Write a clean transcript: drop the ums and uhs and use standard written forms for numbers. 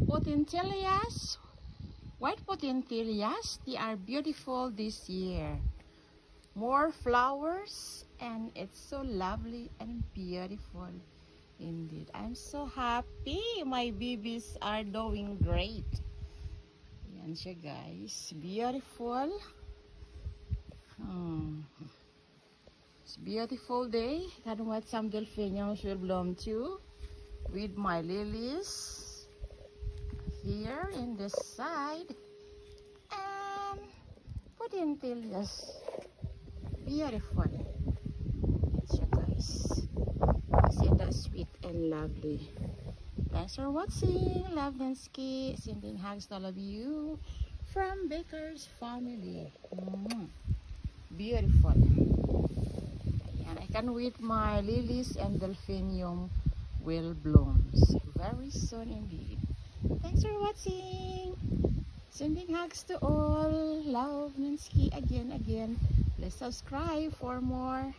Potentilias, white potentilias, they are beautiful this year. More flowers, and it's so lovely and beautiful indeed. I'm so happy my babies are doing great. Yan siya guys, beautiful. It's a beautiful day. Can what some delphiniums will bloom too with my lilies here in this side, and potentilias, beautiful. So guys, see that sweet and lovely. Thanks for watching. Love Nancy. Sending hugs to all of you from Baker's family. Beautiful. And I can wait my lilies and delphinium will blooms very soon indeed. Thanks for watching. Sending hugs to all. Love Nancy again. Please subscribe for more.